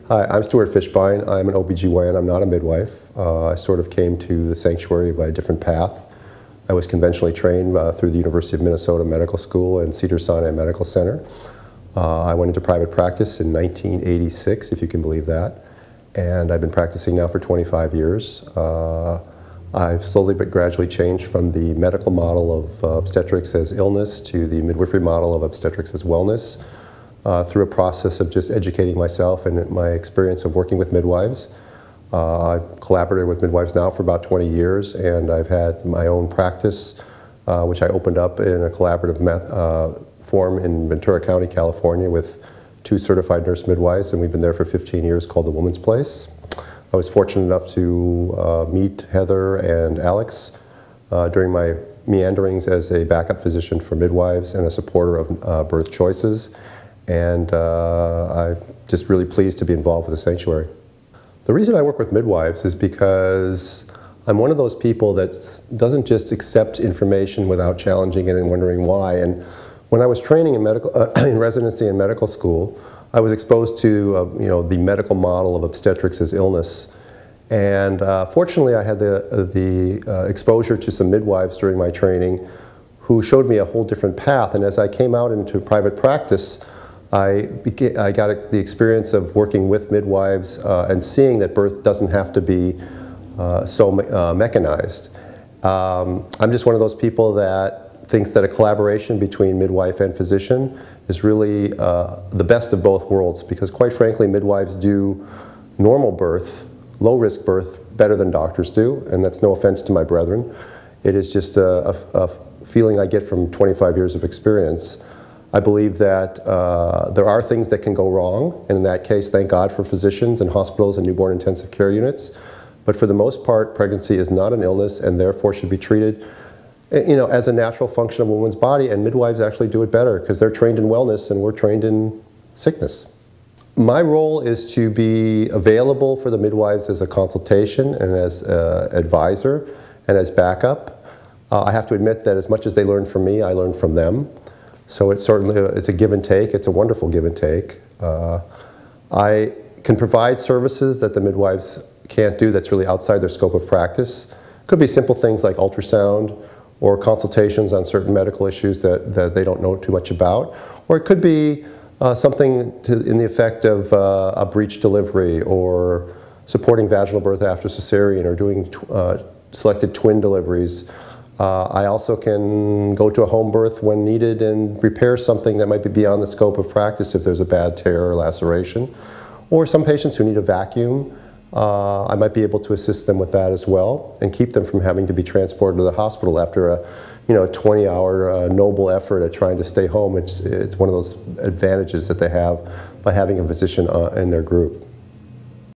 Hi, I'm Stuart Fischbein. I'm an OB/GYN. I'm not a midwife. I sort of came to the sanctuary by a different path. I was conventionally trained through the University of Minnesota Medical School and Cedars-Sinai Medical Center. I went into private practice in 1986, if you can believe that, and I've been practicing now for 25 years. I've slowly but gradually changed from the medical model of obstetrics as illness to the midwifery model of obstetrics as wellness through a process of just educating myself and my experience of working with midwives. I've collaborated with midwives now for about 20 years, and I've had my own practice, which I opened up in a collaborative form in Ventura County, California, with 2 certified nurse midwives, and we've been there for 15 years, called The Woman's Place. I was fortunate enough to meet Heather and Alex during my meanderings as a backup physician for midwives and a supporter of birth choices, and I'm just really pleased to be involved with the sanctuary. The reason I work with midwives is because I'm one of those people that doesn't just accept information without challenging it and wondering why. And when I was training in in residency in medical school, I was exposed to the medical model of obstetrics as illness. And fortunately, I had the exposure to some midwives during my training who showed me a whole different path. And as I came out into private practice, I got the experience of working with midwives and seeing that birth doesn't have to be so mechanized. I'm just one of those people that thinks that a collaboration between midwife and physician is really the best of both worlds, because quite frankly, midwives do normal birth, low-risk birth, better than doctors do, and that's no offense to my brethren. It is just a feeling I get from 25 years of experience. I believe that there are things that can go wrong, and in that case, thank God for physicians and hospitals and newborn intensive care units. But for the most part, pregnancy is not an illness and therefore should be treated as a natural function of a woman's body, and midwives actually do it better because they're trained in wellness and we're trained in sickness. My role is to be available for the midwives as a consultation and as an advisor and as backup. I have to admit that as much as they learn from me, I learn from them. So it's a give and take. It's a wonderful give and take. I can provide services that the midwives can't do that's really outside their scope of practice. Could be simple things like ultrasound or consultations on certain medical issues that they don't know too much about. Or it could be something in the effect of a breech delivery or supporting vaginal birth after cesarean or doing selected twin deliveries. I also can go to a home birth when needed and repair something that might be beyond the scope of practice if there's a bad tear or laceration. Or some patients who need a vacuum, I might be able to assist them with that as well and keep them from having to be transported to the hospital after a 20-hour noble effort at trying to stay home. It's one of those advantages that they have by having a physician in their group.